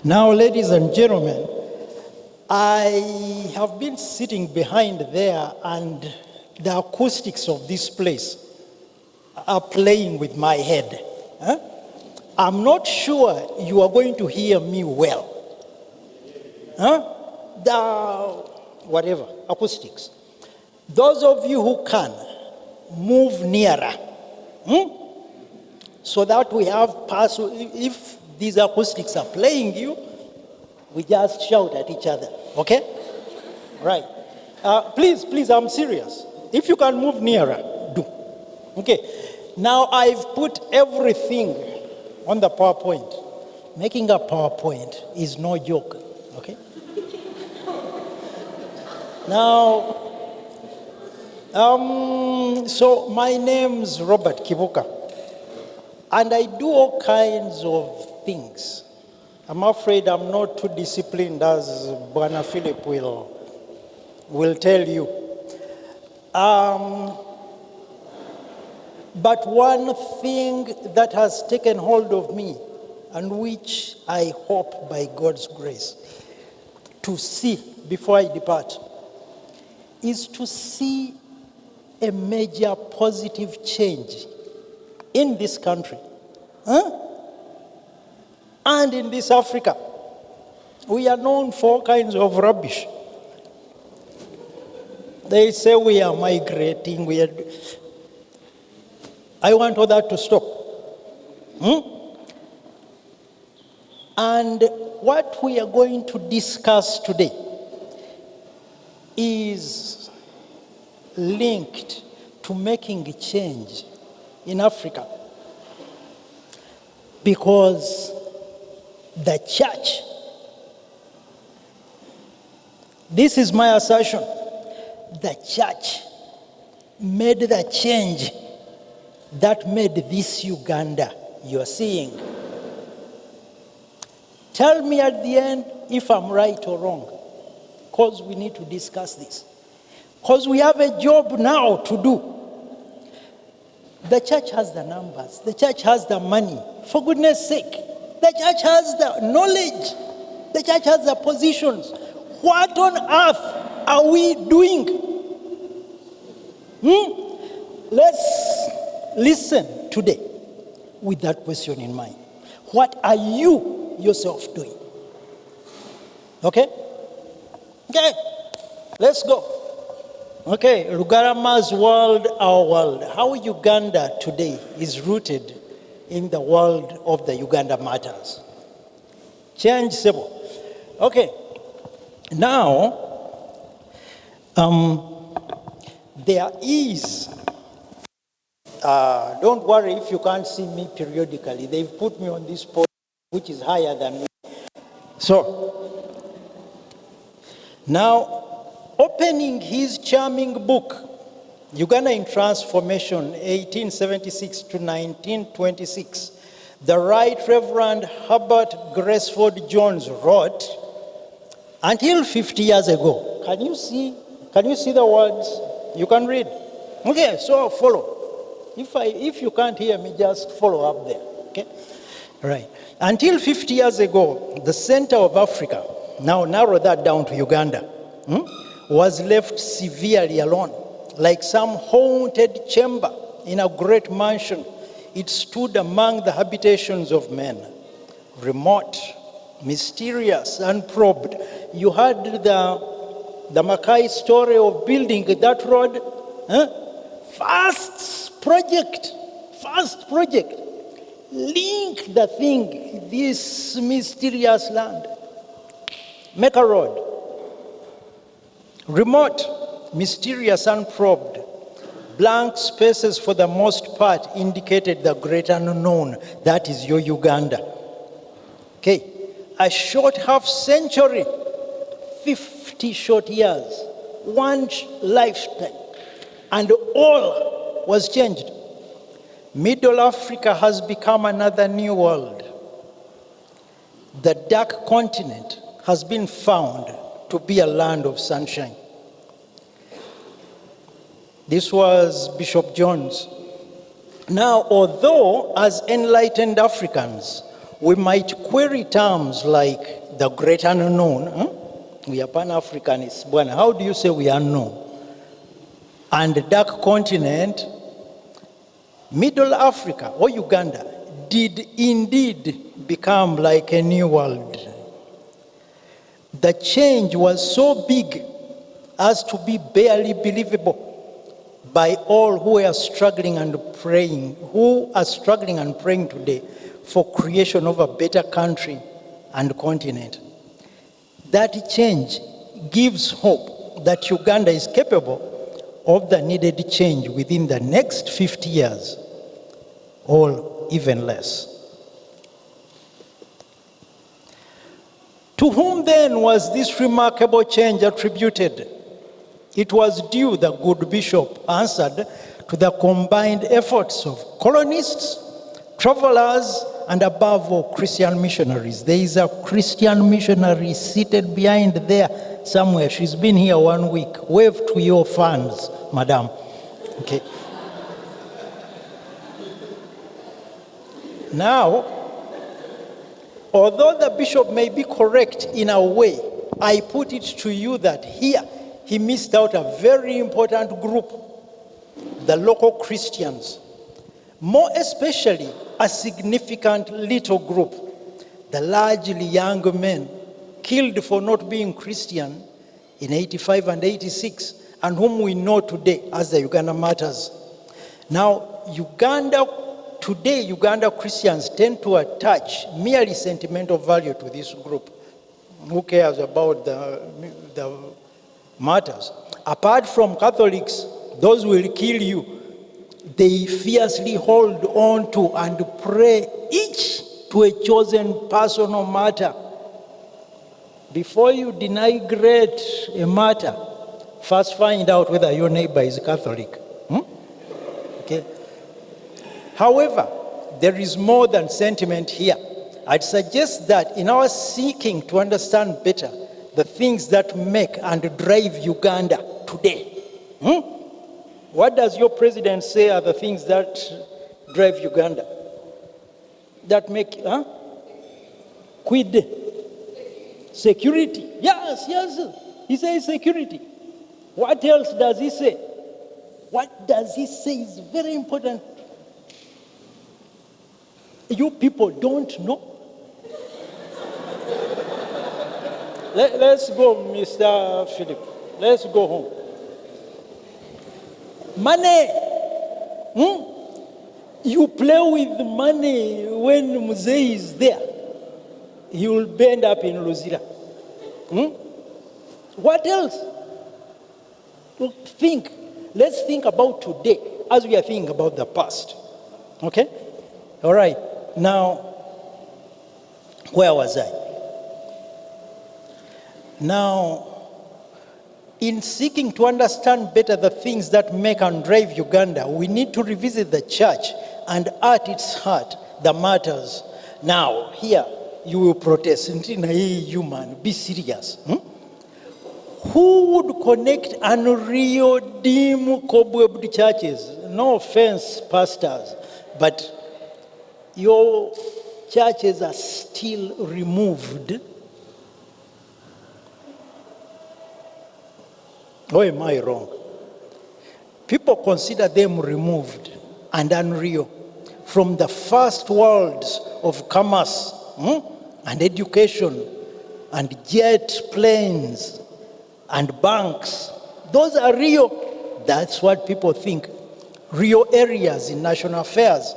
Now, ladies and gentlemen, I have been sitting behind there and the acoustics of this place are playing with my head. Huh? I'm not sure you are going to hear me well. Huh? The acoustics. Those of you who can, move nearer. So that we have if these acoustics are playing you, we just shout at each other, okay? Right. Please, I'm serious. If you can move nearer, do. Okay. Now I've put everything on the PowerPoint. Making a PowerPoint is no joke, okay? Now, so my name's Robert Kibuuka, and I do all kinds of things. I'm afraid I'm not too disciplined, as Bwana Philip will tell you. But one thing that has taken hold of me, and which I hope by God's grace to see before I depart, is to see a major positive change in this country. And in this Africa. We are known for all kinds of rubbish. They say we are migrating. I want all that to stop. And what we are going to discuss today is linked to making a change in Africa. Because the church, this is my assertion, the church made the change that made this Uganda you're seeing. Tell me at the end if I'm right or wrong, because we need to discuss this. Because we have a job now to do. The church has the numbers. The church has the money. For goodness sake, the church has the knowledge. The church has the positions. What on earth are we doing? Let's listen today with that question in mind. What are you yourself doing? Okay? Okay, let's go. Okay, Rugarama's world, our world. How Uganda today is rooted in the world of the Uganda Martyrs. Change simple. Okay, now, there is, don't worry if you can't see me periodically. They've put me on this podium, which is higher than me. So, now, opening his charming book, Uganda in Transformation, 1876 to 1926, the Right Reverend Herbert Graceford Jones wrote, until 50 years ago. Can you see the words? You can read. Okay, so follow. If you can't hear me, just follow up there. Okay? Right. Until 50 years ago, the center of Africa, now narrow that down to Uganda, was left severely alone. Like some haunted chamber in a great mansion, it stood among the habitations of men. Remote, mysterious, unprobed. You heard the Mackay story of building that road? Fast project. Link the thing, this mysterious land. Make a road. Remote, mysterious, unprobed, blank spaces for the most part indicated the great unknown. That is your Uganda. Okay, a short half century, 50 short years, one lifetime, and all was changed. Middle Africa has become another new world. The dark continent has been found to be a land of sunshine. This was Bishop Jones. Now, although as enlightened Africans, We might query terms like the great unknown. We are Pan-Africanists. Bwana, how do you say we are unknown? And the dark continent, Middle Africa or Uganda, did indeed become like a new world. The change was so big as to be barely believable by all who are struggling and praying today for creation of a better country and continent. That change gives hope that Uganda is capable of the needed change within the next 50 years, or even less. To whom then was this remarkable change attributed? It was due, the good bishop answered, to the combined efforts of colonists, travelers, and above all, Christian missionaries. There is a Christian missionary seated behind there somewhere. She's been here 1 week. Wave to your fans, madam. Okay. Now, although the bishop may be correct in a way, I put it to you that here he missed out a very important group, the local Christians. More especially, a significant little group, the largely young men killed for not being Christian in 85 and 86, and whom we know today as the Uganda Martyrs. Now, today, Uganda Christians tend to attach merely sentimental value to this group. Who cares about the martyrs? Apart from Catholics, those will kill you. They fiercely hold on to and pray each to a chosen personal martyr. Before you denigrate a martyr, first find out whether your neighbor is Catholic. Okay. However, there is more than sentiment here. I'd suggest that in our seeking to understand better the things that make and drive Uganda today, what does your president say are the things that drive Uganda? That make, quid? Security. Yes. He says security. What else does he say? What does he say is very important. You people don't know. Let's go, Mr. Philip. Let's go home. Money. You play with money when Muzei is there. He will bend up in Luzira. What else? Think. Let's think about today as we are thinking about the past. Okay? All right. Now, where was I? Now, in seeking to understand better the things that make and drive Uganda, we need to revisit the church and at its heart, the martyrs. Now, here, you will protest. Human, be serious. Who would connect unreal, dim, cobwebbed churches? No offense, pastors, but your churches are still removed. Or am I wrong? People consider them removed and unreal from the first worlds of commerce and education and jet planes and banks. Those are real. That's what people think. Real areas in national affairs.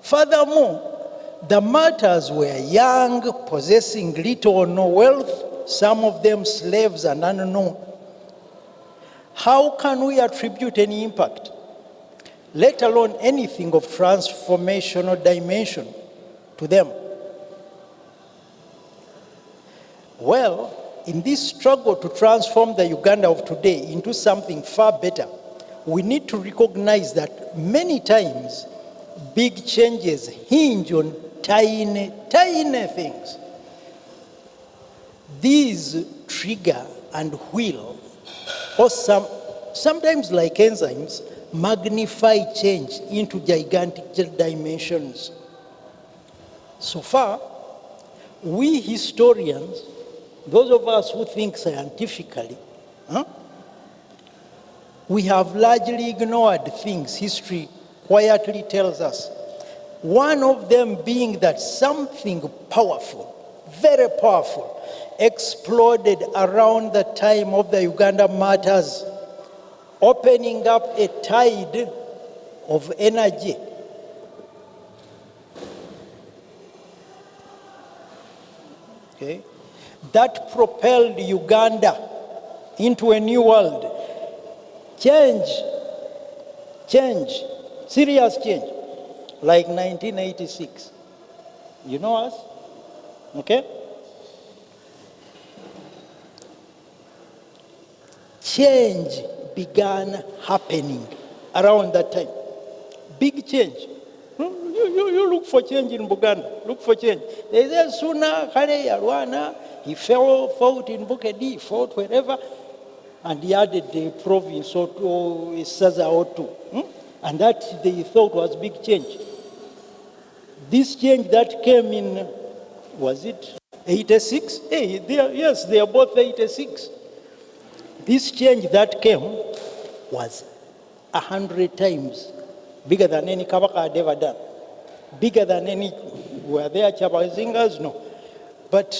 Furthermore, the martyrs were young, possessing little or no wealth, some of them slaves and unknown. How can we attribute any impact, let alone anything of transformational dimension, to them? Well, in this struggle to transform the Uganda of today into something far better, we need to recognize that many times big changes hinge on tiny things. These trigger and wheel, or sometimes like enzymes, magnify change into gigantic dimensions. So far, we historians, those of us who think scientifically, we have largely ignored things history quietly tells us. One of them being that something powerful, very powerful, exploded around the time of the Uganda Martyrs, opening up a tide of energy. Okay? That propelled Uganda into a new world. Change, serious change, like 1986. You know us? Okay? Change began happening around that time. Big change. You look for change in Buganda. Look for change. They said sooner, Kale Yarwana, he fought in Bukedi, fought wherever, and he added the province or Saza or two. And that they thought was big change. This change that came in, was it 86? Hey, yes, they are both 86. This change that came was 100 times bigger than any Kabaka had ever done. Bigger than any, were there Chabazingas? No. But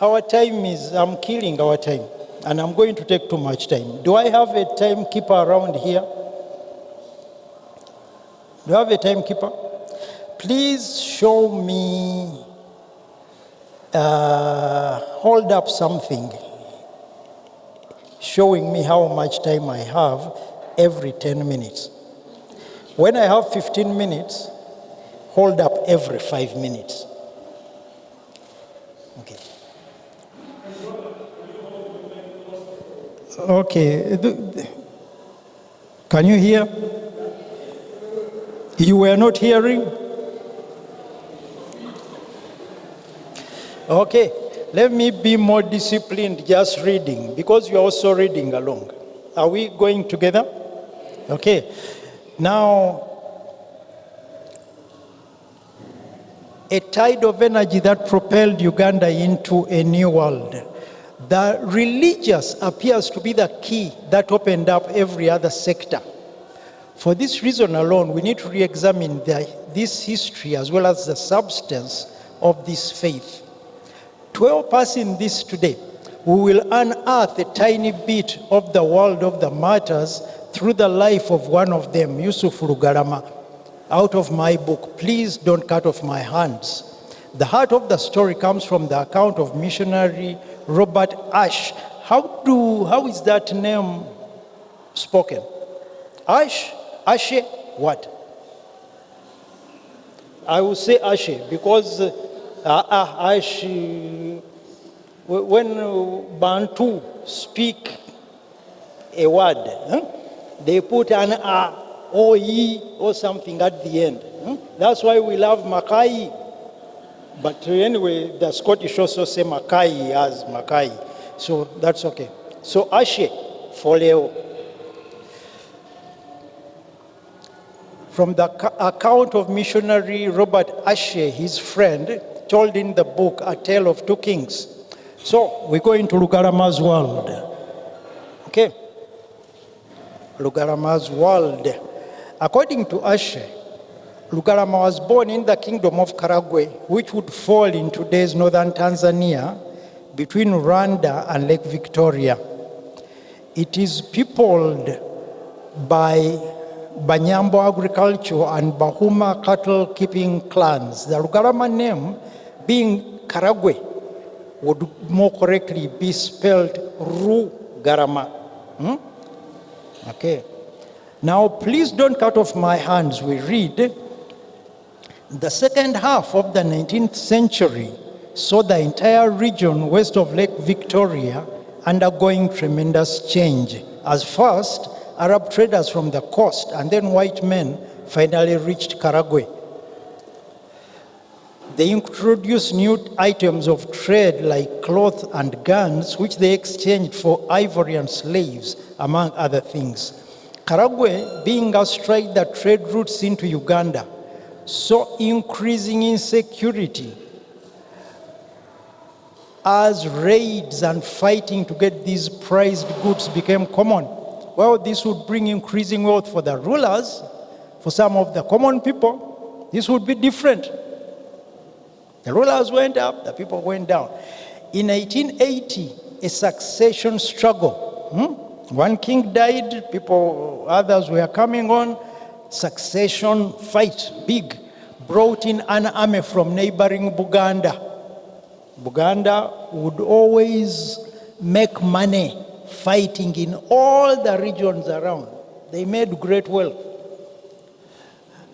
our time is, I'm killing our time, and I'm going to take too much time. Do I have a timekeeper around here? Do you have a timekeeper? Please show me, hold up something showing me how much time I have every 10 minutes. When I have 15 minutes, hold up every 5 minutes. Okay. Okay. Can you hear? You were not hearing? Okay. Let me be more disciplined just reading, because you're also reading along. Are we going together? Okay. Now, a tide of energy that propelled Uganda into a new world. The religious appears to be the key that opened up every other sector. For this reason alone, we need to re-examine this history as well as the substance of this faith. To help us in this today, we will unearth a tiny bit of the world of the martyrs through the life of one of them, Yusuf Lugarama, out of my book, Please Don't Cut Off My Hands. The heart of the story comes from the account of missionary Robert Ash. How is that name spoken? Ash? Ashe? What? I will say Ashe because Ash, when Bantu speak a word, they put an A or E or something at the end. That's why we love Makai. But anyway, the Scottish also say Makai as Makai. So that's okay. So Ashe for Leo. From the account of missionary Robert Ashe, his friend, told in the book A Tale of Two Kings. So we go into Lugarama's world. Okay. Lugarama's world. According to Ashe, Lugarama was born in the kingdom of Karagwe, which would fall in today's northern Tanzania, between Rwanda and Lake Victoria. It is peopled by Banyambo agriculture and Bahuma cattle keeping clans. The Lugarama name, being Karagwe, would more correctly be spelled Ru-Garama. Okay. Now, please don't cut off my hands. We read, the second half of the 19th century saw the entire region west of Lake Victoria undergoing tremendous change. As first, Arab traders from the coast and then white men finally reached Karagwe. They introduced new items of trade like cloth and guns, which they exchanged for ivory and slaves, among other things. Karagwe, being astride the trade routes into Uganda, saw increasing insecurity as raids and fighting to get these prized goods became common. Well, this would bring increasing wealth for the rulers. For some of the common people, this would be different. The rulers went up, the people went down. In 1880, a succession struggle. One king died, others were coming on. Succession fight, big, brought in an army from neighboring Uganda. Uganda would always make money fighting in all the regions around. They made great wealth.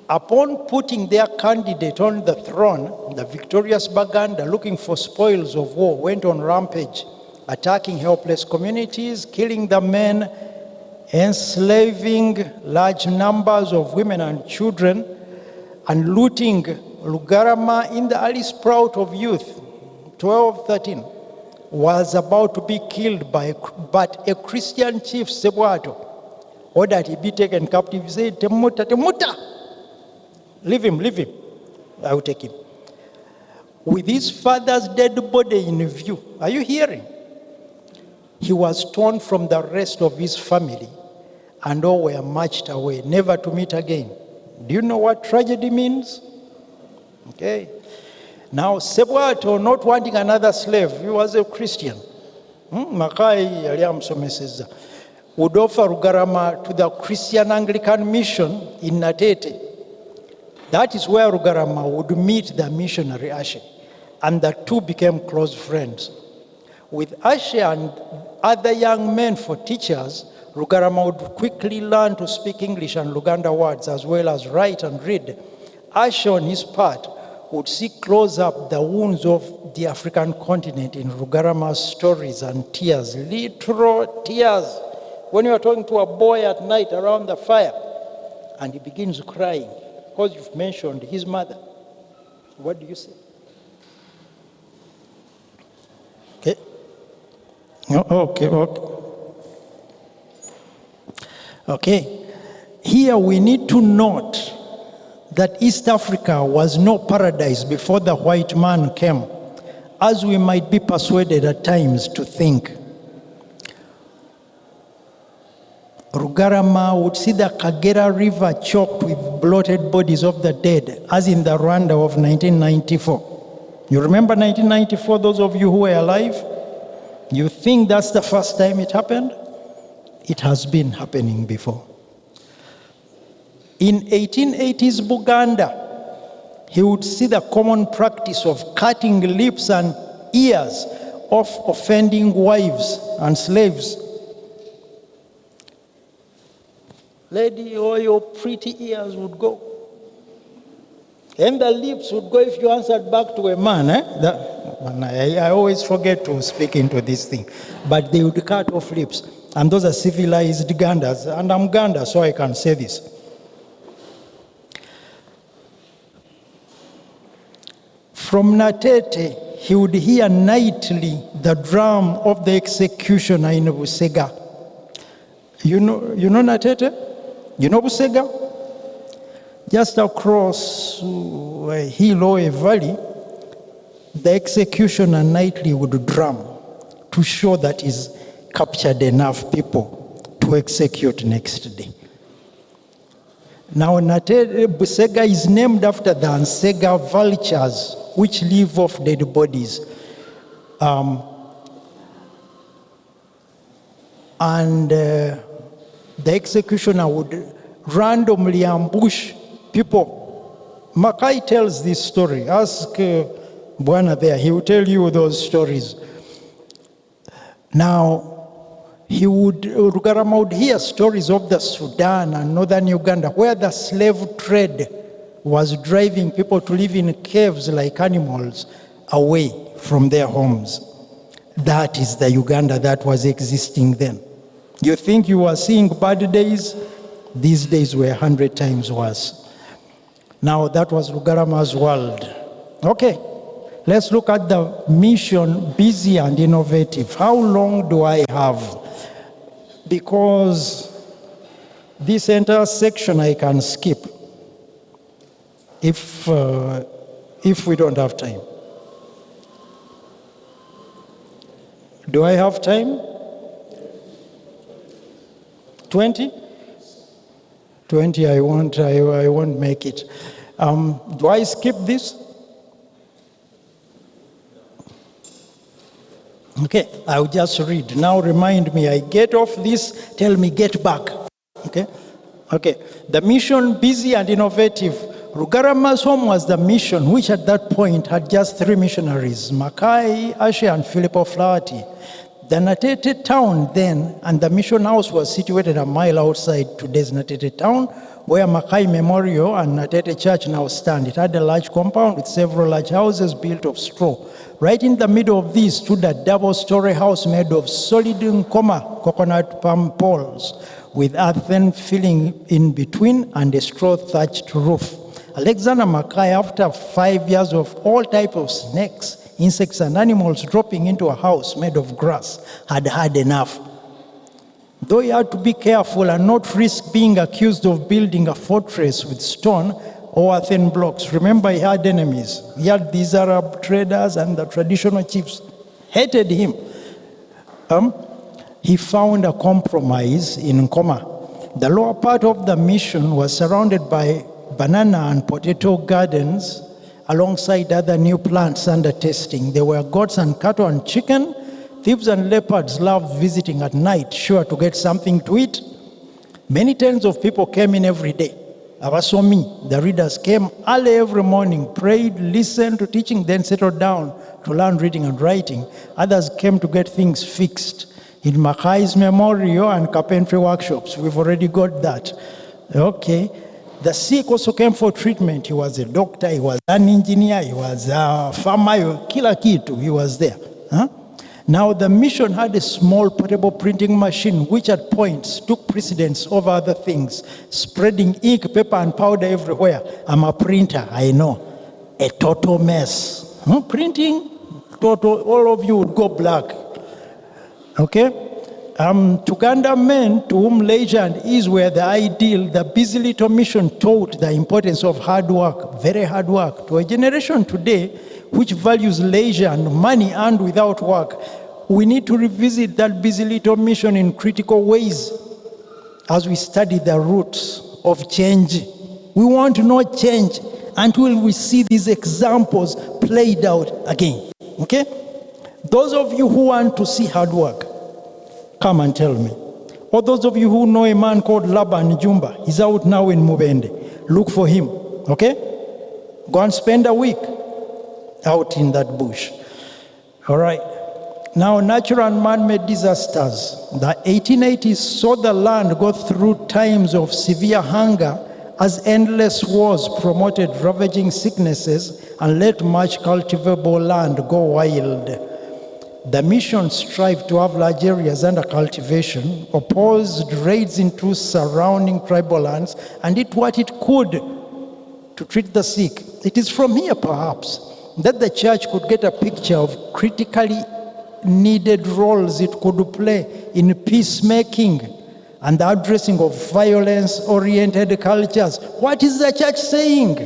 Upon putting their candidate on the throne, the victorious Baganda, looking for spoils of war, went on rampage, attacking helpless communities, killing the men, enslaving large numbers of women and children, and looting Lugarama in the early sprout of youth, 12, 13, was about to be killed but a Christian chief, Sebwato, ordered he be taken captive. He said, Temuta, Temuta, leave him, I will take him. With his father's dead body in view, are you hearing? He was torn from the rest of his family, and all were marched away, never to meet again. Do you know what tragedy means? Okay. Now, Sebwato, not wanting another slave, he was a Christian. Makai yaliamsomeseza. Would offer Rugarama to the Christian Anglican mission in Natete. That is where Rugarama would meet the missionary Ashe, and the two became close friends. With Ashe and other young men for teachers, Rugarama would quickly learn to speak English and Luganda words as well as write and read. Ashe, on his part, would see close up the wounds of the African continent in Rugarama's stories and tears, literal tears. When you are talking to a boy at night around the fire and he begins crying because you've mentioned his mother, what do you say? Okay. Okay. Here we need to note that East Africa was no paradise before the white man came, as we might be persuaded at times to think. Rugarama would see the Kagera River choked with bloated bodies of the dead, as in the Rwanda of 1994. You remember 1994, those of you who were alive? You think that's the first time it happened? It has been happening before. In 1880s Buganda, he would see the common practice of cutting lips and ears of offending wives and slaves. Lady, all your pretty ears would go. And the lips would go if you answered back to a man. I always forget to speak into this thing. But they would cut off lips. And those are civilized Gandas. And I'm Ganda, so I can say this. From Natete, he would hear nightly the drum of the executioner in Busega. You know Natete? You know Busega? Just across a hill or a valley, the executioner nightly would drum to show that he's captured enough people to execute next day. Now, Busega is named after the Ansega vultures, which live off dead bodies. The executioner would randomly ambush people. Makai tells this story. Ask Bwana there, he will tell you those stories. Now, Rugarama would hear stories of the Sudan and northern Uganda, where the slave trade was driving people to live in caves like animals away from their homes. That is the Uganda that was existing then. You think you were seeing bad days? These days were 100 times worse. Now that was Rugarama's world. Okay, let's look at the mission, busy and innovative. How long do I have? Because this entire section I can skip. if we don't have time. Do I have time? 20? 20, I won't make it. Do I skip this? Okay, I'll just read. Now remind me, I get off this, tell me get back. Okay? Okay. The mission, busy and innovative. Rugarama's home was the mission, which at that point had just 3 missionaries, Mackay, Ashe, and Filippo Flaherty. The Natete town then, and the mission house was situated a mile outside today's Natete town, where Mackay Memorial and Natete Church now stand. It had a large compound with several large houses built of straw. Right in the middle of these stood a double-story house made of solid nkoma, coconut palm poles, with earthen filling in between and a straw-thatched roof. Alexander Mackay, after 5 years of all types of snakes, insects and animals dropping into a house made of grass, had had enough. Though he had to be careful and not risk being accused of building a fortress with stone or earthen blocks. Remember, he had enemies. He had these Arab traders, and the traditional chiefs hated him. He found a compromise in Nkoma. The lower part of the mission was surrounded by banana and potato gardens alongside other new plants under testing. There were goats and cattle and chicken. Thieves and leopards loved visiting at night, sure to get something to eat. Many tens of people came in every day. Abasomi, the readers, came early every morning, prayed, listened to teaching, then settled down to learn reading and writing. Others came to get things fixed in Mackay's memorial and carpentry workshops. We've already got that. Okay. The sick also came for treatment. He was a doctor, he was an engineer, he was a farmer, kila kitu, he was there. Now the mission had a small portable printing machine which at points took precedence over other things, spreading ink, paper and powder everywhere. I'm a printer, I know. A total mess. Printing, total, all of you would go black. Okay? Uganda men to whom leisure and ease were the ideal, the busy little mission taught the importance of hard work, very hard work. To a generation today which values leisure and money earned without work, we need to revisit that busy little mission in critical ways as we study the roots of change. We want to know change until we see these examples played out again. Okay? Those of you who want to see hard work, come and tell me. Or those of you who know a man called Laban Jumba, he's out now in Mubende. Look for him, okay? Go and spend a week out in that bush. All right. Now, natural and man-made disasters. The 1880s saw the land go through times of severe hunger as endless wars promoted ravaging sicknesses and let much cultivable land go wild. The mission strived to have large areas under cultivation, opposed raids into surrounding tribal lands, and did what it could to treat the sick. It is from here, perhaps, that the church could get a picture of critically needed roles it could play in peacemaking and the addressing of violence-oriented cultures. What is the church saying?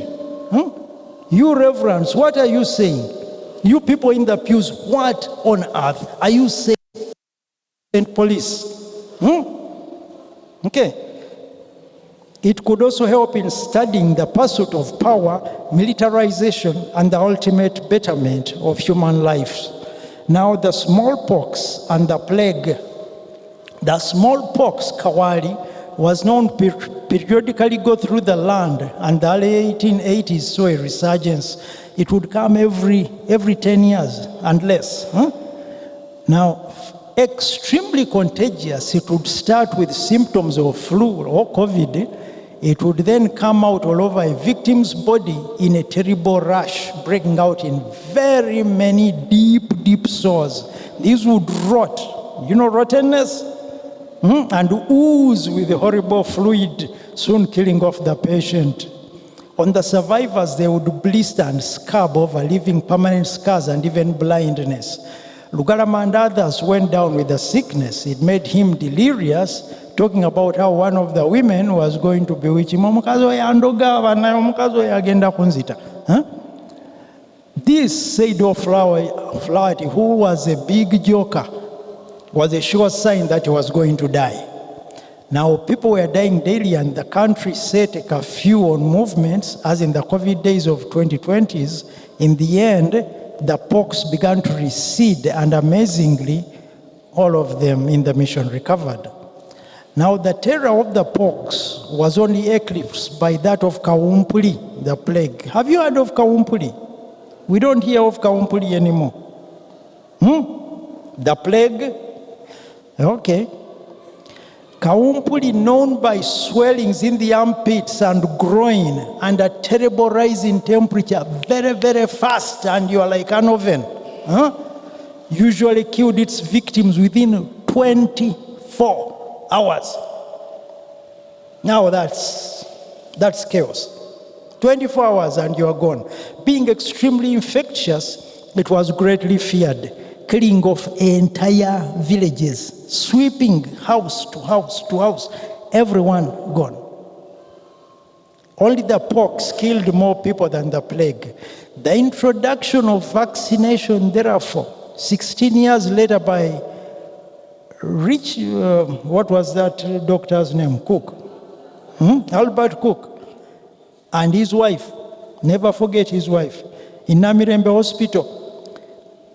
You reverends, what are you saying? You people in the pews, what on earth are you saying? Police. Okay. It could also help in studying the pursuit of power, militarization, and the ultimate betterment of human life. Now, the smallpox and the plague. The smallpox, Kawali, was known to periodically go through the land, and the early 1880s saw a resurgence. It would come every 10 years and less. Now, extremely contagious, it would start with symptoms of flu or COVID. It would then come out all over a victim's body in a terrible rash, breaking out in very many deep sores. These would rot, rottenness, and ooze with a horrible fluid, soon killing off the patient. On the survivors, they would blister and scab over, leaving permanent scars and even blindness. Lugalama and others went down with the sickness. It made him delirious talking about how one of the women was going to bewitch him. Omukazi oyo andoga, omukazi oyo agenda kunzita. Huh? This, said O'Flaherty, who was a big joker, was a sure sign that he was going to die. Now, people were dying daily, and the country set a curfew on movements, as in the COVID days of 2020s. In the end, the pox began to recede, and amazingly, all of them in the mission recovered. Now, the terror of the pox was only eclipsed by that of Kawumpuli, the plague. Have you heard of Kawumpuli? We don't hear of Kawumpuli anymore. The plague? Okay. Kawumpuli, known by swellings in the armpits and groin and a terrible rise in temperature, very, very fast, and you are like an oven, usually killed its victims within 24 hours. Now that's chaos. 24 hours and you are gone. Being extremely infectious, it was greatly feared, killing off entire villages, sweeping house to house to house, everyone gone. Only the pox killed more people than the plague. The introduction of vaccination, therefore, 16 years later by what was that doctor's name? Cook. Albert Cook. And his wife, never forget his wife, in Namirembe Hospital,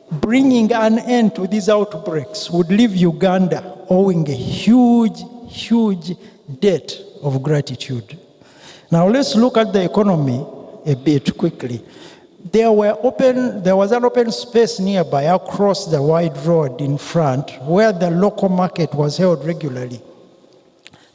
bringing an end to these outbreaks would leave Uganda owing a huge, huge debt of gratitude. Now let's look at the economy a bit quickly. There was an open space nearby across the wide road in front where the local market was held regularly.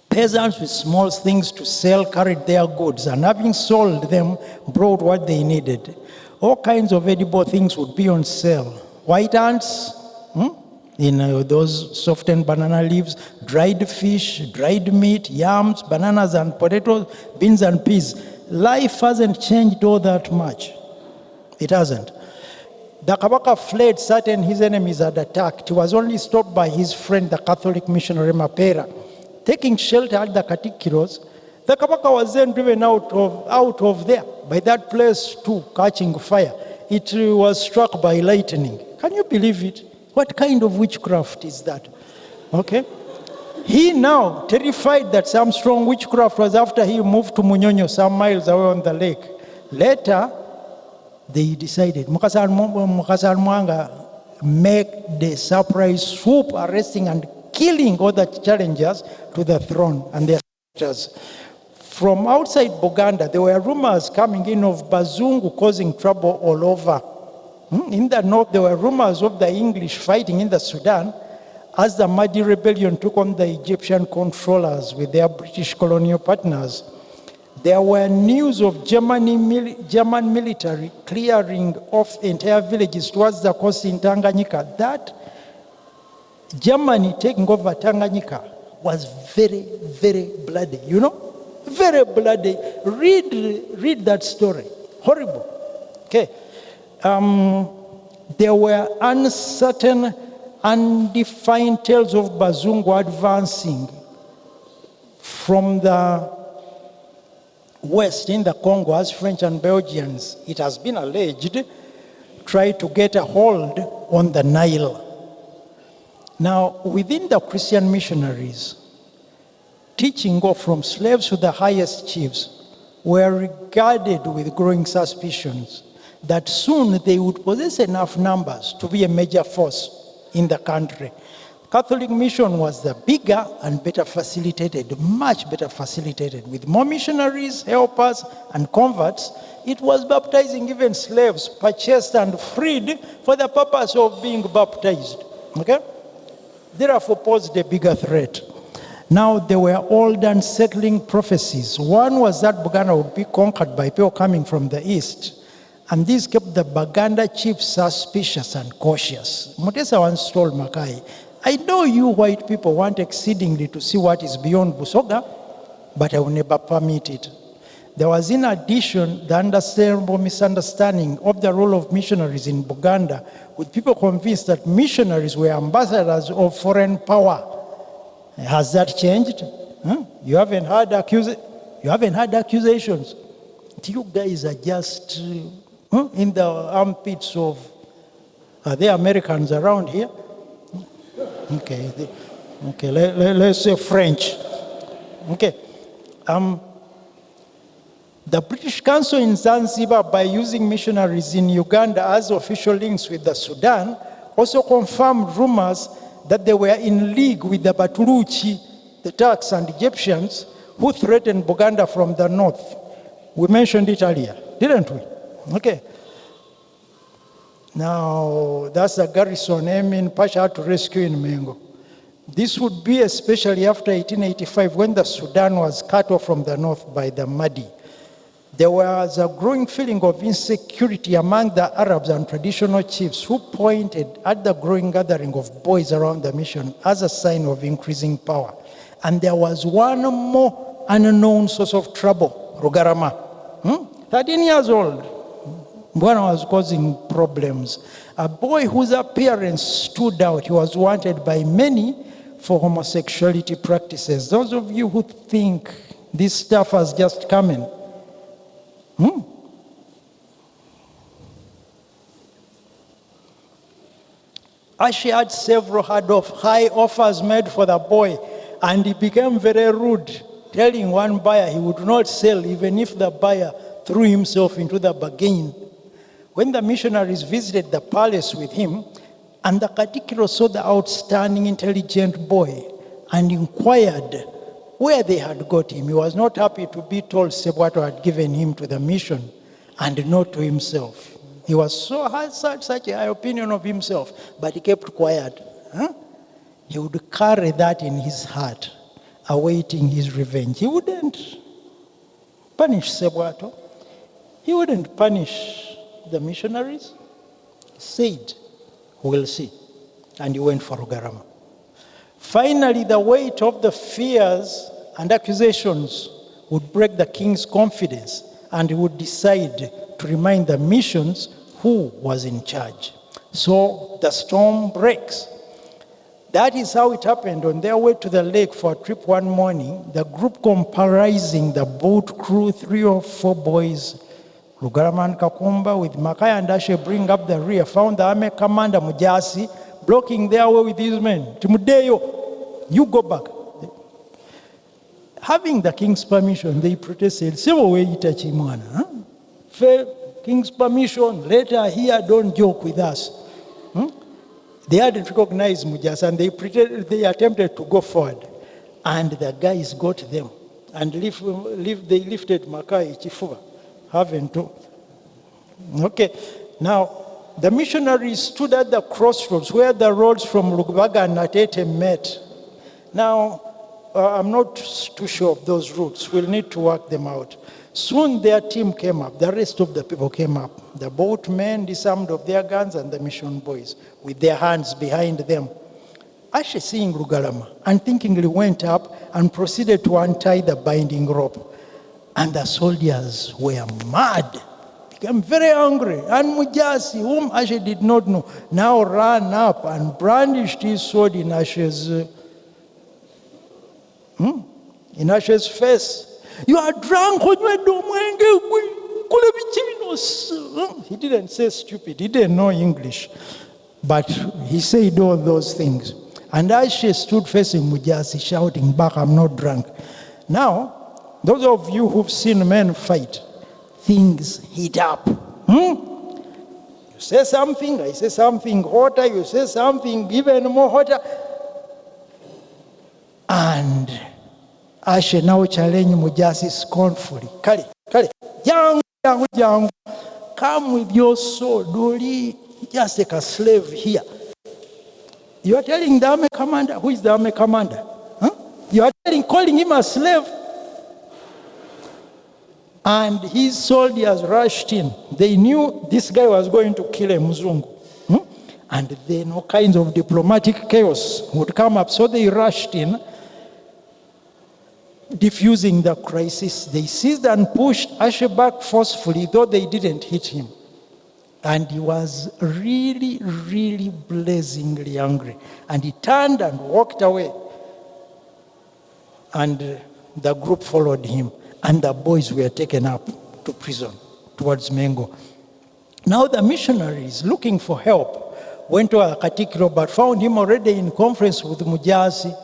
Peasants with small things to sell carried their goods, and having sold them, brought what they needed. All kinds of edible things would be on sale. White ants, in those softened banana leaves, dried fish, dried meat, yams, bananas and potatoes, beans and peas. Life hasn't changed all that much. It hasn't. The Kabaka fled certain his enemies had attacked. He was only stopped by his friend, the Catholic missionary Mapera. Taking shelter at the Katikiros, the Kabaka was then driven out of there, by that place too, catching fire. It was struck by lightning. Can you believe it? What kind of witchcraft is that? Okay. He now, terrified that some strong witchcraft was after he moved to Munyonyo, some miles away on the lake. Later, they decided, Mukasarmwanga make the surprise swoop, arresting and killing all the challengers to the throne and their supporters. From outside Buganda, there were rumors coming in of Bazungu causing trouble all over. In the north, there were rumors of the English fighting in the Sudan as the Mahdi rebellion took on the Egyptian controllers with their British colonial partners. There were news of German military clearing off entire villages towards the coast in Tanganyika. That Germany taking over Tanganyika was very, very bloody, very bloody. Read that story. Horrible. Okay. There were uncertain, undefined tales of Bazungu advancing from the west in the Congo as French and Belgians, it has been alleged, tried to get a hold on the Nile. Now, within the Christian missionaries, teaching off from slaves to the highest chiefs were regarded with growing suspicions that soon they would possess enough numbers to be a major force in the country. Catholic mission was the bigger and better facilitated, much better facilitated. With more missionaries, helpers, and converts, it was baptizing even slaves, purchased and freed for the purpose of being baptized. Okay? Therefore posed a bigger threat. Now, there were old and settling prophecies. One was that Buganda would be conquered by people coming from the east. And this kept the Baganda chiefs suspicious and cautious. Mutesa once told Makai, I know you white people want exceedingly to see what is beyond Busoga, but I will never permit it. There was, in addition, the understandable misunderstanding of the role of missionaries in Buganda, with people convinced that missionaries were ambassadors of foreign power. Has that changed? Huh? You haven't had accusations. You guys are just in the armpits of. Are there Americans around here? Okay. Let's say French. Okay. The British Council in Zanzibar, by using missionaries in Uganda as official links with the Sudan, also confirmed rumors that they were in league with the Baturuchi, the Turks and Egyptians, who threatened Buganda from the north. We mentioned it earlier, didn't we? Okay. Now, that's a garrison aiming Pasha to rescue in Mengo. This would be especially after 1885, when the Sudan was cut off from the north by the Mahdi. There was a growing feeling of insecurity among the Arabs and traditional chiefs, who pointed at the growing gathering of boys around the mission as a sign of increasing power. And there was one more unknown source of trouble, Rugarama. 13 years old, one was causing problems. A boy whose appearance stood out. He was wanted by many for homosexuality practices. Those of you who think this stuff has just come in, Ashi had several high offers made for the boy, and he became very rude, telling one buyer he would not sell even if the buyer threw himself into the bargain. When the missionaries visited the palace with him, and the Katikiro saw the outstanding, intelligent boy and inquired where they had got him, he was not happy to be told Sebwato had given him to the mission and not to himself. He was had such a high opinion of himself, but he kept quiet. He would carry that in his heart, awaiting his revenge. He wouldn't punish Sebwato. He wouldn't punish the missionaries. He said, "We'll see." And he went for Rugarama. Finally, the weight of the fears and accusations would break the king's confidence, and he would decide to remind the missions who was in charge. So the storm breaks. That is how it happened. On their way to the lake for a trip one morning, the group comprising the boat crew, 3 or 4 boys, Rugarama and Kakumba, with Makaya and Ashe bring up the rear, found the army commander Mujasi blocking their way with his men. Timudeyo, you go back. Having the king's permission, they protested, king's permission, later here, don't joke with us. They hadn't recognized Mujasi, and they attempted to go forward. And the guys got them. And they lifted Makai Chifuba. Haven't to. Okay. Now, the missionaries stood at the crossroads where the roads from Rubaga and Natete met. Now, I'm not too sure of those routes. We'll need to work them out. Soon their team came up. The rest of the people came up. The boatmen disarmed of their guns, and the mission boys with their hands behind them. Ashe, seeing Rugarama, unthinkingly went up and proceeded to untie the binding rope. And the soldiers were mad, became very angry. And Mujasi, whom Ashe did not know, now ran up and brandished his sword in Ashe's face. "You are drunk. He didn't say stupid. He didn't know English. But he said all those things. And Ashe stood facing Mujasi, shouting back, "I'm not drunk." Now, those of you who've seen men fight, things heat up. You say something, I say something hotter, you say something even more hotter. And Ashe now challenged Mujasi scornfully. Kale, jangu, come with your sword, Doli, just like a slave here. You are telling the army commander, who is the army commander? You are calling him a slave? And his soldiers rushed in. They knew this guy was going to kill a Mzungu. And then all kinds of diplomatic chaos would come up. So they rushed in, diffusing the crisis. They seized and pushed Ashe back forcefully, though they didn't hit him. And he was really, really blazingly angry. And he turned and walked away. And the group followed him, and the boys were taken up to prison towards Mengo. Now the missionaries, looking for help, went to Katikiro but found him already in conference with Mujasi.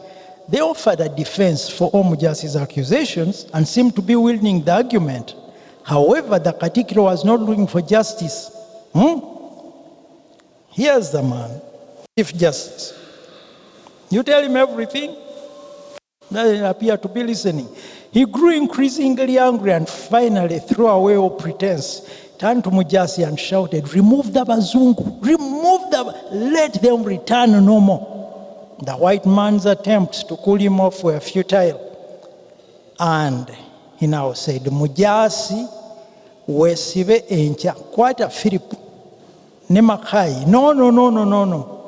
They offered a defense for all Mujasi's accusations and seemed to be winning the argument. However, the Katikiro was not looking for justice. Here's the man, Chief Justice. You tell him everything, they appear to be listening. He grew increasingly angry and finally threw away all pretense, turned to Mujasi and shouted, "Remove the Bazungu, let them return no more." The white man's attempts to cool him off were futile. And he now said, "Mujasi, wesibe encha, kwata Philip, ne Makai, no.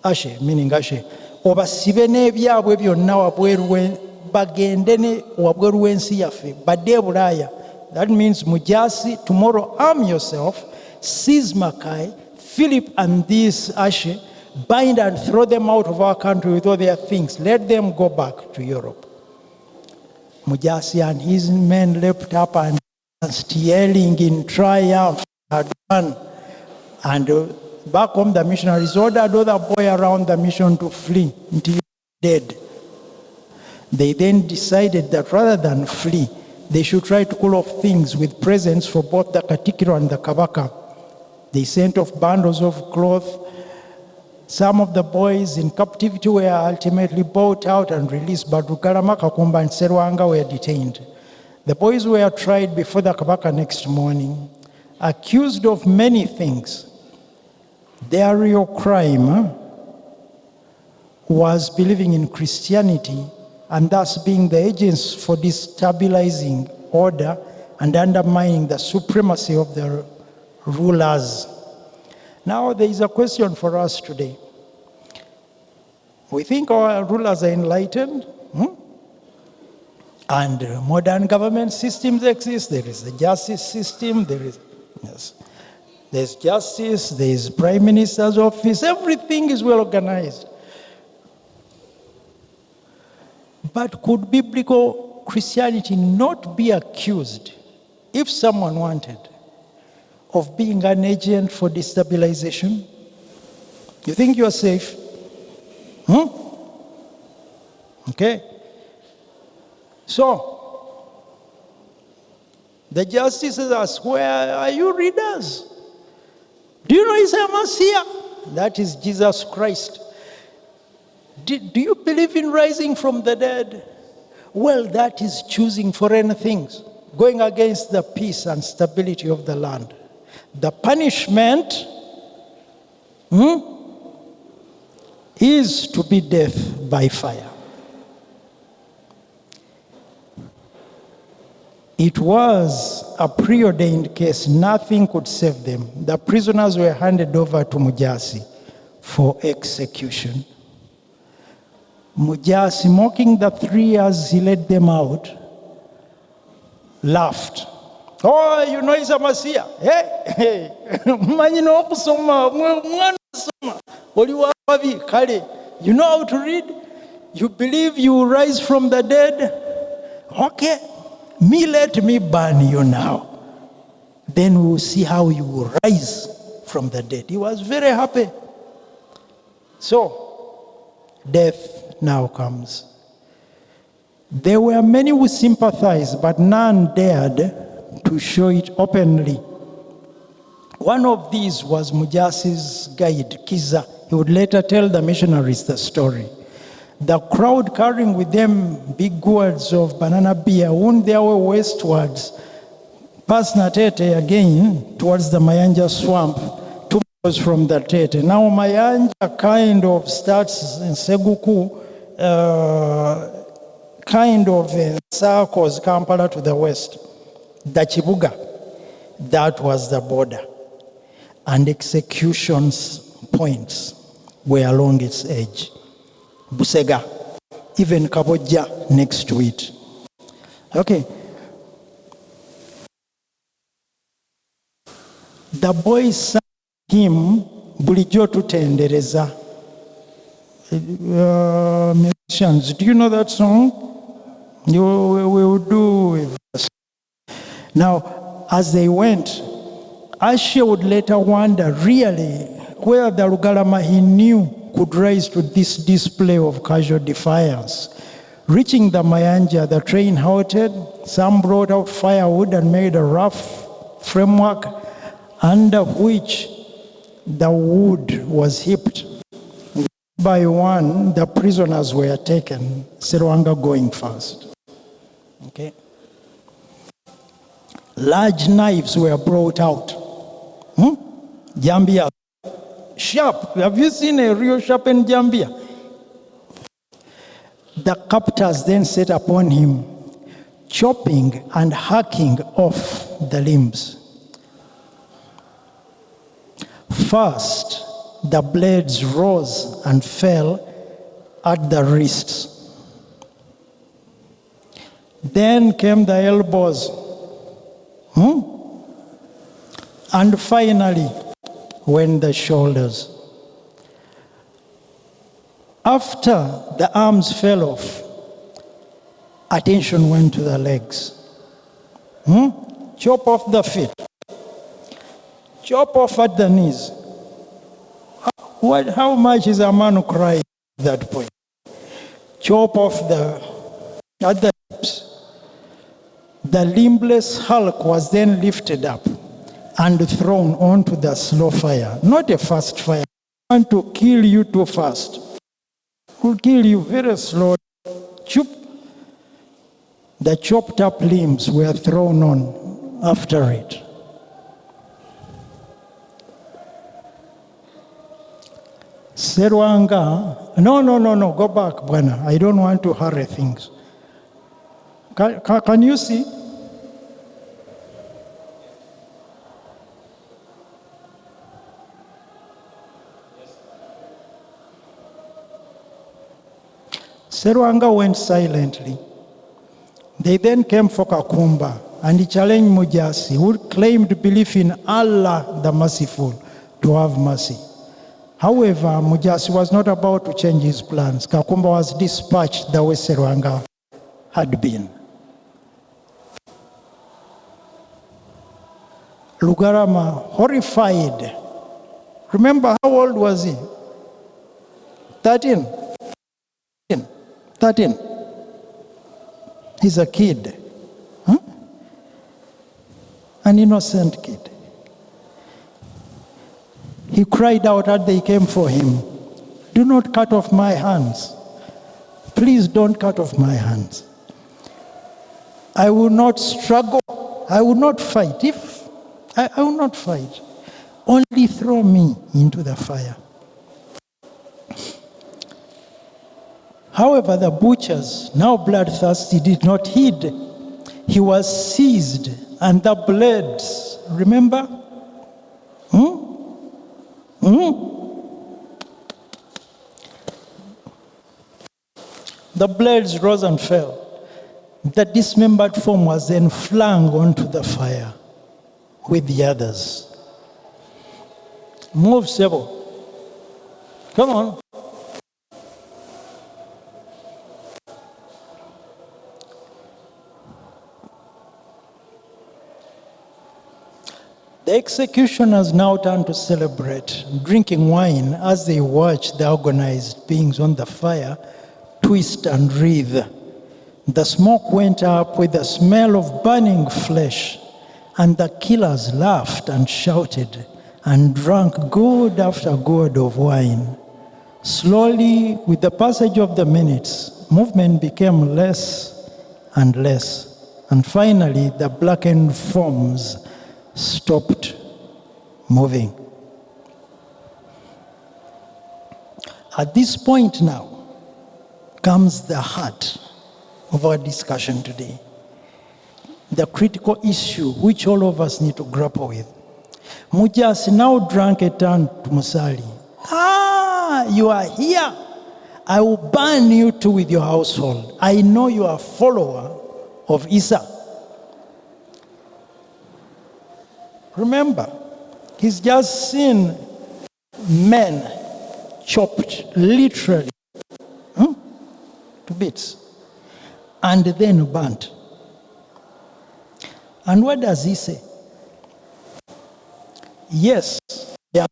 Ashe, meaning Ashe. Obasibe n'ebyabwe byonna wabweru bagende ne wabweru w'ensi yaffe badde e Bulaaya." That means, Mujasi, tomorrow arm yourself, seize Makai, Philip and this Ashe, bind and throw them out of our country with all their things. Let them go back to Europe. Mujasi and his men leapt up and danced, yelling in triumph, had won. And back home, the missionaries ordered all the boy around the mission to flee until dead. They then decided that rather than flee, they should try to cool off things with presents for both the Katikiro and the Kabaka. They sent off bundles of cloth. Some of the boys in captivity were ultimately bought out and released, but Rugarama, Kakumba, and Serwanga were detained. The boys were tried before the Kabaka next morning, accused of many things. Their real crime was believing in Christianity and thus being the agents for destabilizing order and undermining the supremacy of the rulers. Now there is a question for us today. We think our rulers are enlightened, and modern government systems exist. There is a justice system, there's justice, there's prime minister's office, everything is well organized. But could biblical Christianity not be accused, if someone wanted, of being an agent for destabilization? You think you're safe? Okay. So, the justices ask, where are you readers? Do you know he's a Messiah? That is Jesus Christ. Do you believe in rising from the dead? Well, that is choosing foreign things, going against the peace and stability of the land. The punishment is to be death by fire. It was a preordained case. Nothing could save them. The prisoners were handed over to Mujasi for execution. Mujasi, mocking the 3 years he let them out, laughed. Oh, you know he's a Messiah. Hey. You know how to read? You believe you will rise from the dead? Okay. Let me burn you now. Then we will see how you will rise from the dead. He was very happy. So, death now comes. There were many who sympathized, but none dared to show it openly. One of these was Mujasi's guide, Kiza. He would later tell the missionaries the story. The crowd carrying with them big gourds of banana beer wound their way westwards, past Natete again, towards the Mayanja swamp, 2 miles from the Tete. Now Mayanja kind of starts in Seguku, kind of in circles, Kampala to the west. The Kibuuka, that was the border. And executions points were along its edge. Busega, even Kaboja next to it. Okay. The boys sang him Bulijo Tutendereza. Musicians, do you know that song? We will do with us. Now, as they went, Asher would later wonder, really, whether the Lugalama he knew could rise to this display of casual defiance. Reaching the Mayanja, the train halted. Some brought out firewood and made a rough framework under which the wood was heaped. By one, the prisoners were taken, Serwanga going first. Okay. Large knives were brought out. Jambia. Sharp. Have you seen a real sharpened jambia? The captors then set upon him, chopping and hacking off the limbs. First, the blades rose and fell at the wrists. Then came the elbows. And finally, went the shoulders. After the arms fell off, attention went to the legs. Chop off the feet. Chop off at the knees. How much is a man crying at that point? Chop off at the hips. The limbless hulk was then lifted up and thrown onto the slow fire. Not a fast fire. I want to kill you too fast. Will kill you very slowly. Chop. The chopped up limbs were thrown on after it. Serwanga, no, go back, Bwana. I don't want to hurry things. Can you see? Serwanga went silently. They then came for Kakumba and he challenged Mujasi, who claimed belief in Allah the Merciful, to have mercy. However, Mujasi was not about to change his plans. Kakumba was dispatched the way Serwanga had been. Lugalama, horrified. Remember, how old was he? 13. He's a kid. An innocent kid. He cried out as they came for him, "Do not cut off my hands. Please don't cut off my hands. I will not struggle. I will not fight. I will not fight. Only throw me into the fire." However, the butchers, now bloodthirsty, did not heed. He was seized, and the blades, remember? The blades rose and fell. The dismembered form was then flung onto the fire with the others. Move, Sebo. Come on. The executioners now turned to celebrate, drinking wine as they watched the agonized beings on the fire twist and writhe. The smoke went up with the smell of burning flesh, and the killers laughed and shouted and drank gourd after gourd of wine. Slowly, with the passage of the minutes, movement became less and less, and finally the blackened forms stopped moving. At this point now comes the heart of our discussion today, the critical issue which all of us need to grapple with. Mujasi now drank a turn to Musali. You are here. I will burn you too with your household. I know you are a follower of Isa. Remember, he's just seen men chopped literally to bits. and then burnt. And what does he say? Yes, yeah,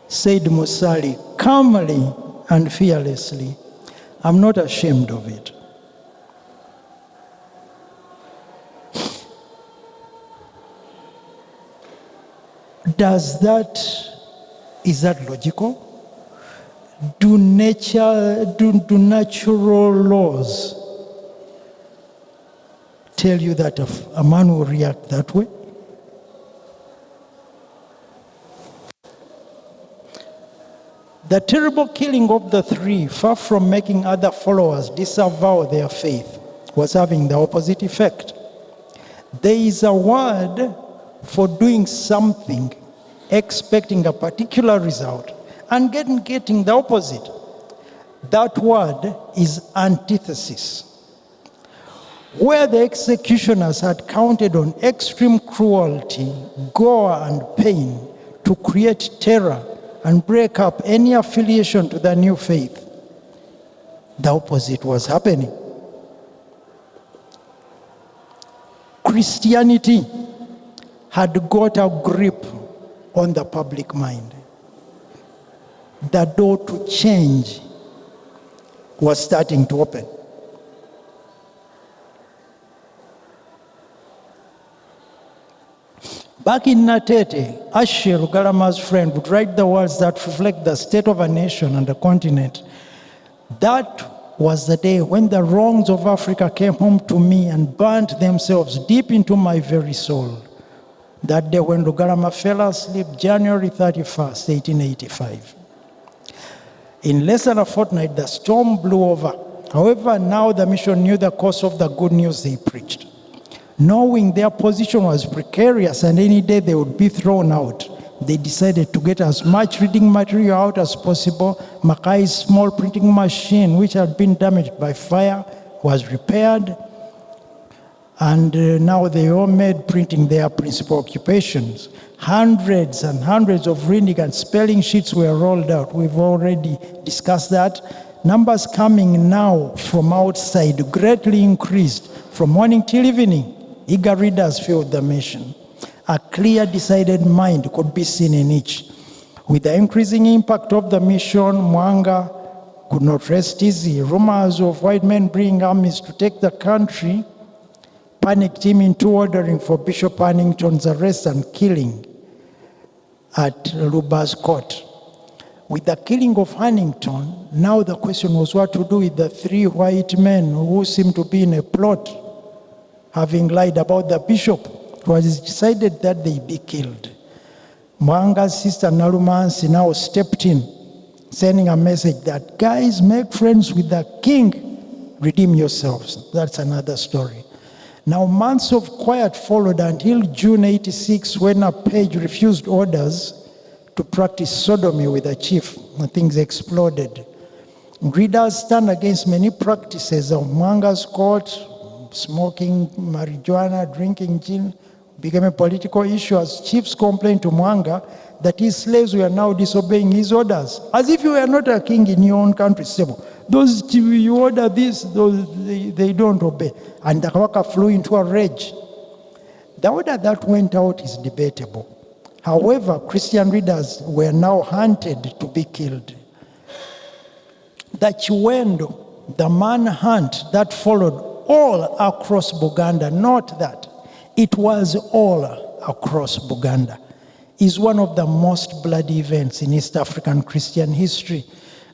said Musali, calmly and fearlessly. I'm not ashamed of it. Is that logical? Do natural laws tell you that a man will react that way? The terrible killing of the three, far from making other followers disavow their faith, was having the opposite effect. There is a word for doing something, expecting a particular result, and getting the opposite. That word is antithesis. Where the executioners had counted on extreme cruelty, gore, and pain to create terror and break up any affiliation to the new faith, the opposite was happening. Christianity had got a grip on the public mind. The door to change was starting to open. Back in Natete, Ashe Lugalama's friend would write the words that reflect the state of a nation and a continent. That was the day when the wrongs of Africa came home to me and burnt themselves deep into my very soul. That day when Lugalama fell asleep, January 31st, 1885. In less than a fortnight, the storm blew over. However, now the mission knew the course of the good news they preached. Knowing their position was precarious and any day they would be thrown out, they decided to get as much reading material out as possible. Makai's small printing machine, which had been damaged by fire, was repaired. And now they all made printing their principal occupations. Hundreds and hundreds of reading and spelling sheets were rolled out. We've already discussed that. Numbers coming now from outside greatly increased. From morning till evening, eager readers filled the mission. A clear, decided mind could be seen in each. With the increasing impact of the mission, Mwanga could not rest easy. Rumors of white men bringing armies to take the country panicked him into ordering for Bishop Hannington's arrest and killing at Luba's court. With the killing of Hannington, now the question was what to do with the three white men who seemed to be in a plot, having lied about the bishop. It was decided that they be killed. Mwanga's sister Nalumansi now stepped in, sending a message that, guys, make friends with the king, redeem yourselves. That's another story. Now, months of quiet followed until June 86, when a page refused orders to practice sodomy with a chief, and things exploded. Readers turned against many practices of Mwanga's court. Smoking marijuana, drinking gin became a political issue as chiefs complained to Mwanga that his slaves were now disobeying his orders. As if you were not a king in your own country. Those you order this, they don't obey. And the Kawaka flew into a rage. The order that went out is debatable. However, Christian readers were now hunted to be killed. The Chiwendo, the manhunt that followed all across Buganda, not that, it was all across Buganda, is one of the most bloody events in East African Christian history.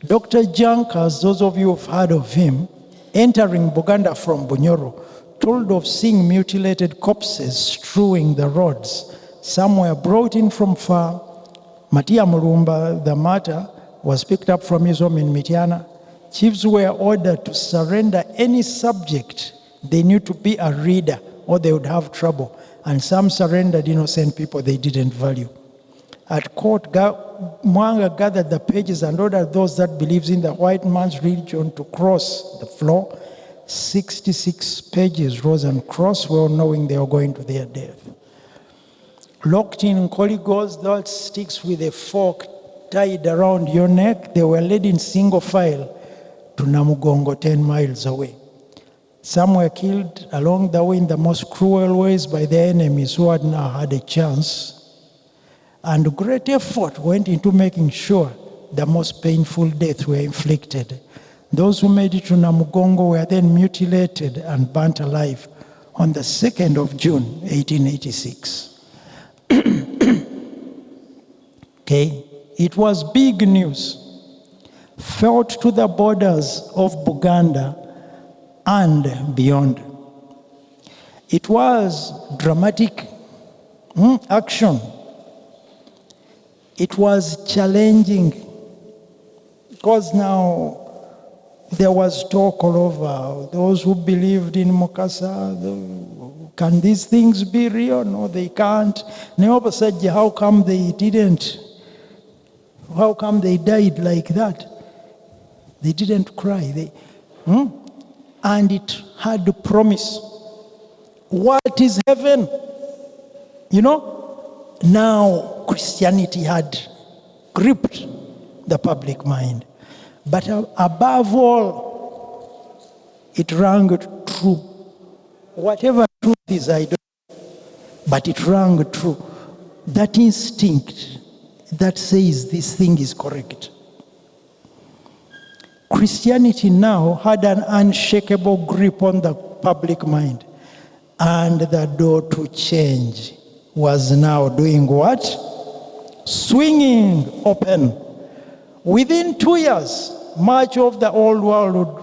Dr. Jankas, those of you who've heard of him, entering Buganda from Bunyoro, told of seeing mutilated corpses strewing the roads. Some were brought in from far. Matia Mulumba, the martyr, was picked up from his home in Mityana. Chiefs were ordered to surrender any subject they knew to be a reader, or they would have trouble. And some surrendered innocent people they didn't value. At court, Mwanga gathered the pages and ordered those that believes in the white man's religion to cross the floor. 66 pages rose and crossed, well knowing they were going to their death. Locked in coligos, that sticks with a fork tied around your neck, they were led in single file to Namugongo, 10 miles away. Some were killed along the way in the most cruel ways by their enemies who had now had a chance. And great effort went into making sure the most painful deaths were inflicted. Those who made it to Namugongo were then mutilated and burnt alive on the 2nd of June, 1886. Okay, it was big news, felt to the borders of Uganda and beyond. It was dramatic action. It was challenging because now there was talk all over. Those who believed in Mukasa, can these things be real? No, they can't. Neoba said, how come they didn't? How come they died like that? They didn't cry. And it had the promise. What is heaven? You know? Now Christianity had gripped the public mind. But above all, it rang true. Whatever truth is, I don't know, but it rang true. That instinct that says this thing is correct. Christianity now had an unshakable grip on the public mind, and the door to change was now doing what? Swinging open. Within 2 years, much of the old world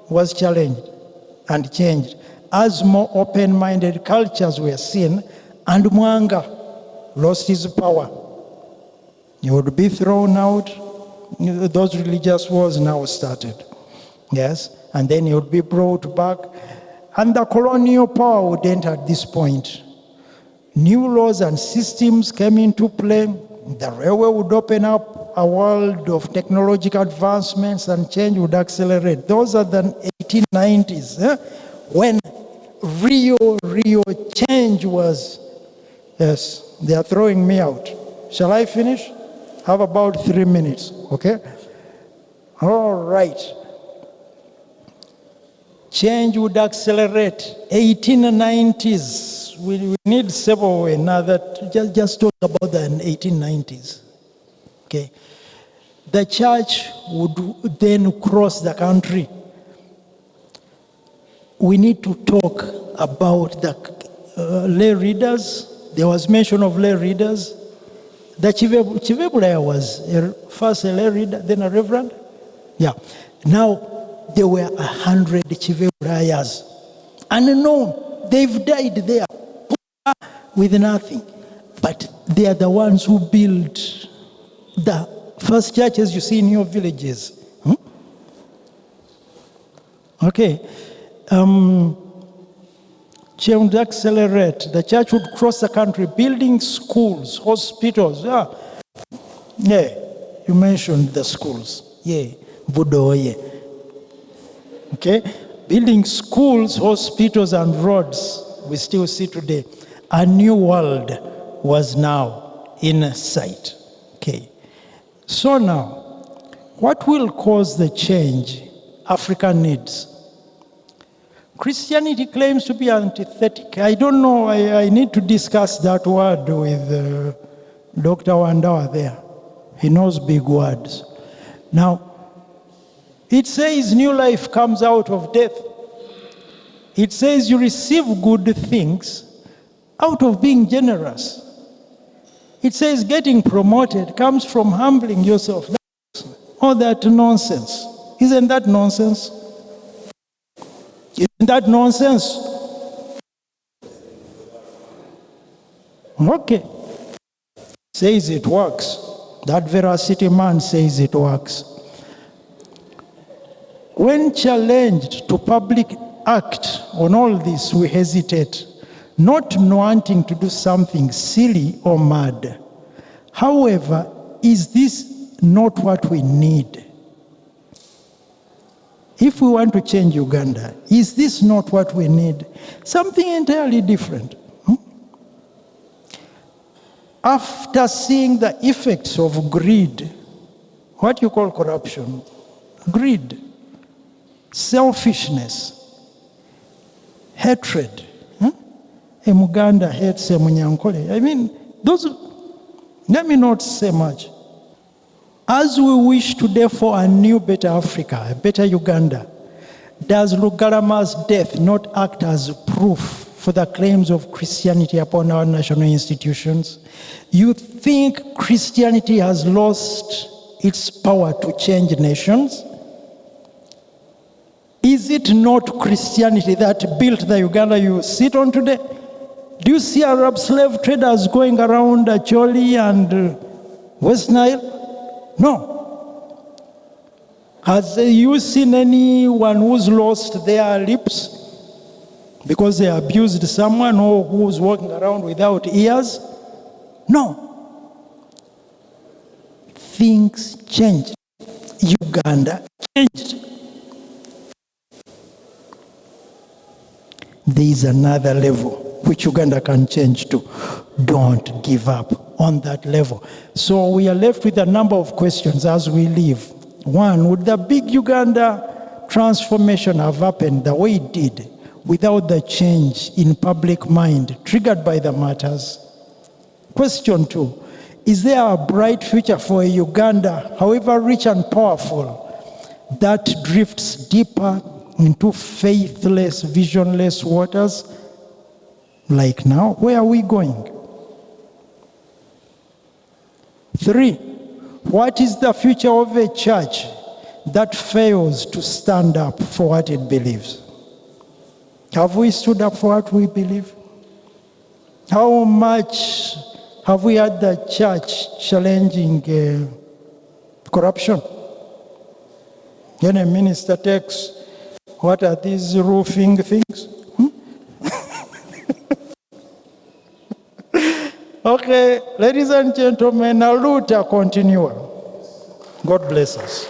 was challenged and changed as more open-minded cultures were seen, and Mwanga lost his power. He would be thrown out. Those religious wars now started. Yes, and then he would be brought back, and the colonial power would enter at this point. New laws and systems came into play. The railway would open up a world of technological advancements, and change would accelerate. Those are the 1890s, when real change was. Yes, they are throwing me out. Shall I finish? Have about 3 minutes, okay? All right. Change would accelerate. 1890s. We need several another. Just talk about the 1890s. Okay. The church would then cross the country. We need to talk about the lay readers. There was mention of lay readers. The Chivebulaya was first a lay reader, then a reverend. Yeah. Now, there were 100 Chivebulayas. Unknown. They've died there with nothing. But they are the ones who built the first churches you see in your villages. Okay. Change would accelerate. The church would cross the country, building schools, hospitals. Yeah, you mentioned the schools. Yeah, Budoye. Okay, building schools, hospitals, and roads we still see today. A new world was now in sight. Okay, so now, what will cause the change Africa needs? Christianity claims to be antithetic. I don't know, I need to discuss that word with Dr. Wandawa there. He knows big words. Now, it says new life comes out of death. It says you receive good things out of being generous. It says getting promoted comes from humbling yourself. All that nonsense. Isn't that nonsense? Isn't that nonsense? Okay. Says it works. That veracity man says it works. When challenged to public act on all this, we hesitate, not wanting to do something silly or mad. However, is this not what we need? If we want to change Uganda, is this not what we need? Something entirely different. After seeing the effects of greed, what you call corruption, greed, selfishness, hatred. A Muganda hates a Munyankole. I mean, let me not say much. As we wish today for a new, better Africa, a better Uganda, does Lugalama's death not act as proof for the claims of Christianity upon our national institutions? You think Christianity has lost its power to change nations? Is it not Christianity that built the Uganda you sit on today? Do you see Arab slave traders going around Acholi and West Nile? No. Has you seen anyone who's lost their lips because they abused someone, or who's walking around without ears? No. Things changed. Uganda changed. There is another level which Uganda can change to. Don't give up on that level. So we are left with a number of questions as we leave. One, would the big Uganda transformation have happened the way it did without the change in public mind triggered by the Martyrs? Question two, is there a bright future for a Uganda, however rich and powerful, that drifts deeper into faithless, visionless waters? Like now, where are we going? 3, what is the future of a church that fails to stand up for what it believes? Have we stood up for what we believe? How much have we had the church challenging corruption? When a minister takes, what are these roofing things? Okay, ladies and gentlemen, aluta continua. God bless us.